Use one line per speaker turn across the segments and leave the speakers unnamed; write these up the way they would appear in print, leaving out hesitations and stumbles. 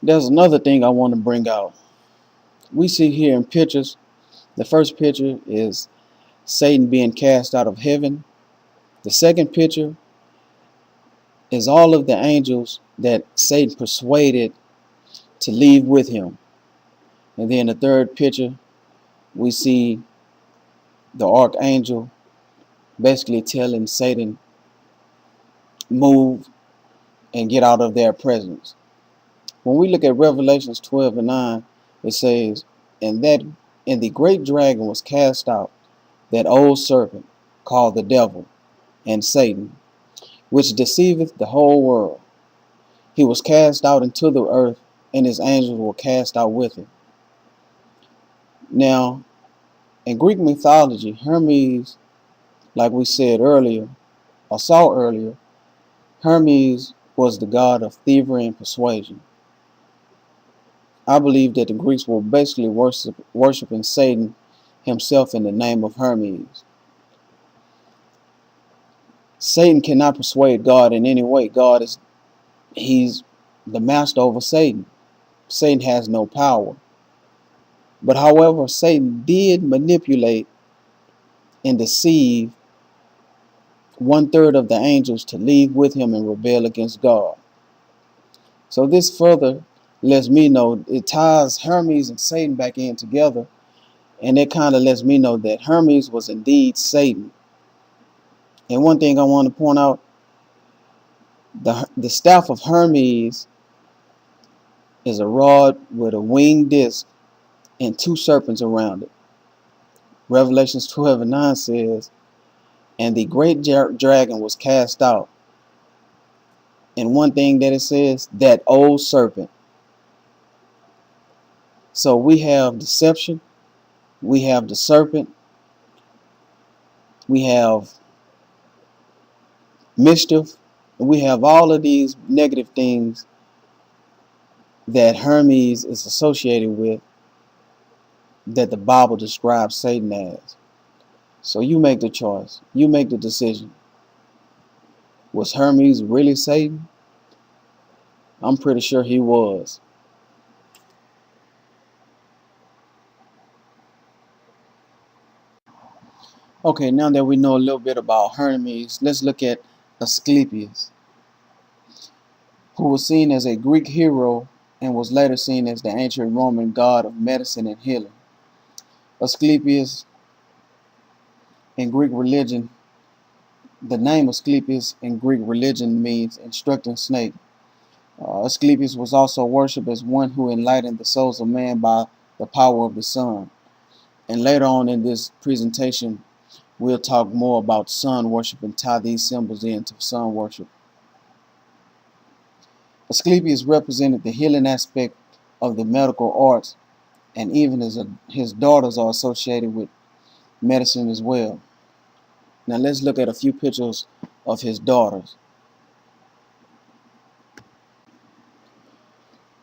There's another thing I want to bring out. We see here in pictures, the first picture is Satan being cast out of heaven. The second picture is all of the angels that Satan persuaded to leave with him. And then the third picture, we see the archangel basically telling Satan, move and get out of their presence. When we look at Revelations 12 and 9, it says, and that and the great dragon was cast out, that old serpent called the devil and Satan, which deceiveth the whole world. He was cast out into the earth, and his angels were cast out with him. Now, in Greek mythology, Hermes, like we said earlier, or saw earlier, Hermes was the god of thievery and persuasion. I believe that the Greeks were basically worshiping Satan himself in the name of Hermes. Satan cannot persuade God in any way. He's the master over Satan. Satan has no power. But however, Satan did manipulate and deceive one third of the angels to leave with him and rebel against God. So this further lets me know, it ties Hermes and Satan back in together, and it kind of lets me know that Hermes was indeed Satan. And one thing I want to point out, the staff of Hermes is a rod with a winged disc and two serpents around it. Revelations 12 and 9 says, and the great dragon was cast out. And one thing that it says, that old serpent. So we have deception, we have the serpent, we have mischief, and we have all of these negative things that Hermes is associated with, that the Bible describes Satan as. So you make the choice. You make the decision. Was Hermes really Satan? I'm pretty sure he was. Okay, now that we know a little bit about Hermes, let's look at Asclepius, who was seen as a Greek hero and was later seen as the ancient Roman god of medicine and healing. Asclepius in Greek religion, the name Asclepius in Greek religion means instructing snake. Asclepius was also worshipped as one who enlightened the souls of man by the power of the sun. And later on in this presentation, we'll talk more about sun worship and tie these symbols into sun worship. Asclepius represented the healing aspect of the medical arts, and even his daughters are associated with medicine as well. Now let's look at a few pictures of his daughters.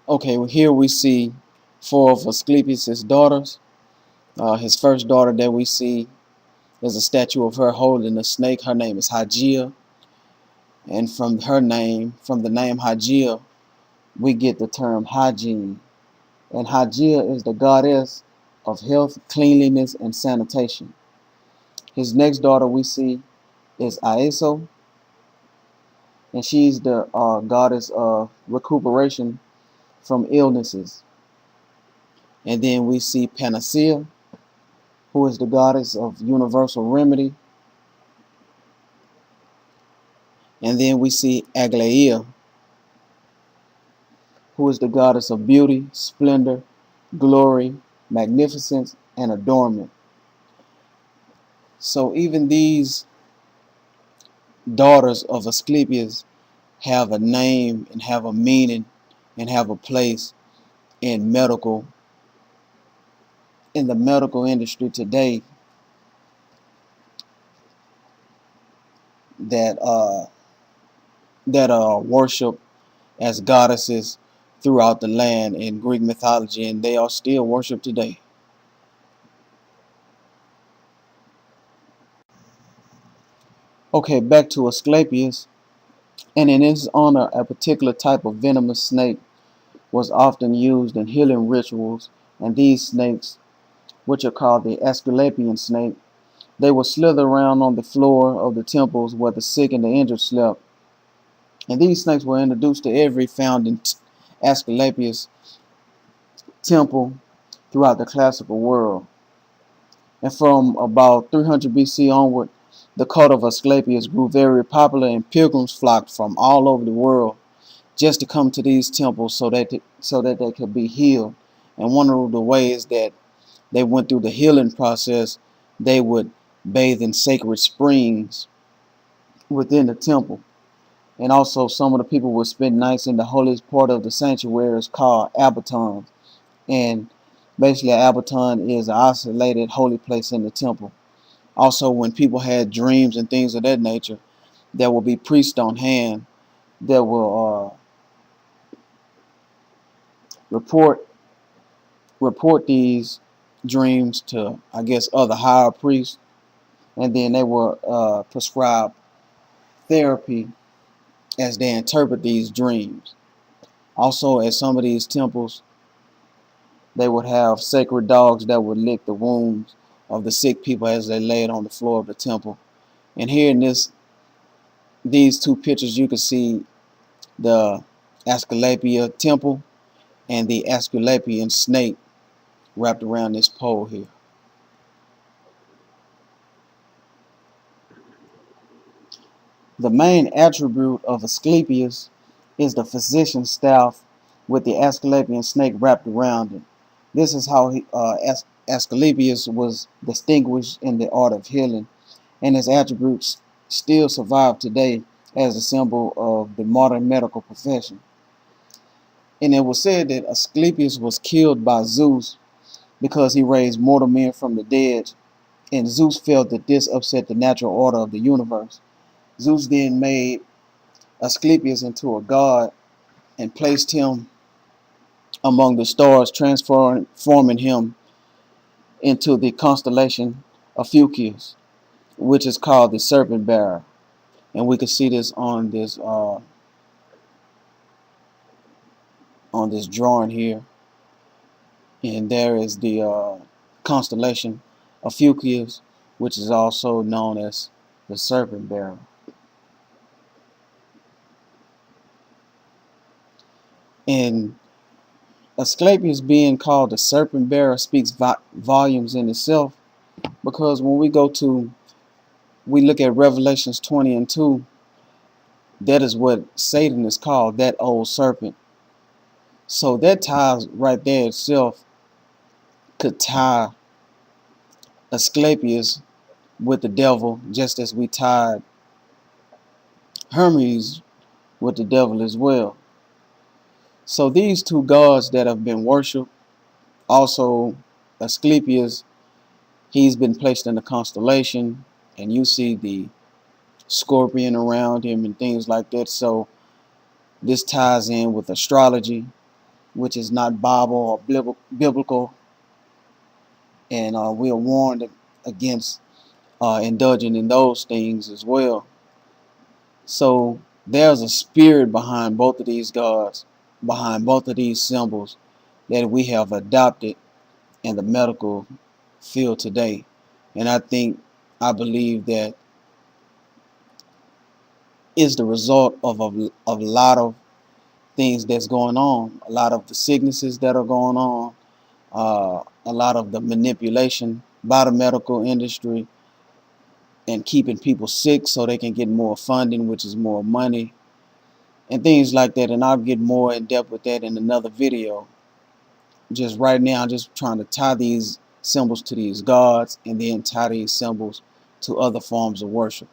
Okay, well, here we see four of Asclepius' daughters. His first daughter that we see is a statue of her holding a snake. Her name is Hygeia. And from the name Hygeia, we get the term hygiene. And Hygeia is the goddess of health, cleanliness, and sanitation. His next daughter we see is Aiso, and she's the goddess of recuperation from illnesses. And then we see Panacea, who is the goddess of universal remedy. And then we see Aglaia, who is the goddess of beauty, splendor, glory, magnificence, and adornment. So even these daughters of Asclepius have a name and have a meaning and have a place in the medical industry today, that are worshipped as goddesses throughout the land in Greek mythology, and they are still worshipped today. Okay, back to Asclepius, and in his honor, a particular type of venomous snake was often used in healing rituals, and these snakes, which are called the Asclepian snake, they would slither around on the floor of the temples where the sick and the injured slept. And these snakes were introduced to every found in Asclepius temple throughout the classical world. And from about 300 BC onward, the cult of Asclepius grew very popular, and pilgrims flocked from all over the world just to come to these temples so that they could be healed. And one of the ways that they went through the healing process, they would bathe in sacred springs within the temple. And also some of the people would spend nights in the holiest part of the sanctuaries called abatons. And basically an abaton is an isolated holy place in the temple. Also, when people had dreams and things of that nature, there will be priests on hand that will report these dreams to, I guess, other higher priests, and then they will prescribe therapy as they interpret these dreams. Also, at some of these temples, they would have sacred dogs that would lick the wounds of the sick people as they laid on the floor of the temple. And here in these two pictures, you can see the Asclepia temple and the Asclepian snake wrapped around this pole here. The main attribute of Asclepius is the physician's staff with the Asclepian snake wrapped around it. This is how Asclepius was distinguished in the art of healing, and his attributes still survive today as a symbol of the modern medical profession. And it was said that Asclepius was killed by Zeus because he raised mortal men from the dead, and Zeus felt that this upset the natural order of the universe. Zeus then made Asclepius into a god and placed him among the stars, transforming him into the constellation of Fucus, which is called the serpent bearer. And we can see this on this drawing here. And there is the constellation of Fucus, which is also known as the serpent bearer. And Asclepius being called the serpent bearer speaks volumes in itself, because when we look at Revelations 20 and 2, that is what Satan is called, that old serpent. So that ties right there itself could tie Asclepius with the devil, just as we tied Hermes with the devil as well. So these two gods that have been worshipped, also Asclepius, he's been placed in a constellation, and you see the scorpion around him and things like that. So this ties in with astrology, which is not Bible or biblical, and we are warned against indulging in those things as well. So there's a spirit behind both of these gods, behind both of these symbols that we have adopted in the medical field today. And I believe that is the result of a lot of things that's going on, a lot of the sicknesses that are going on, a lot of the manipulation by the medical industry and keeping people sick so they can get more funding, which is more money, and things like that. And I'll get more in depth with that in another video. Just right now, I'm just trying to tie these symbols to these gods and then tie these symbols to other forms of worship.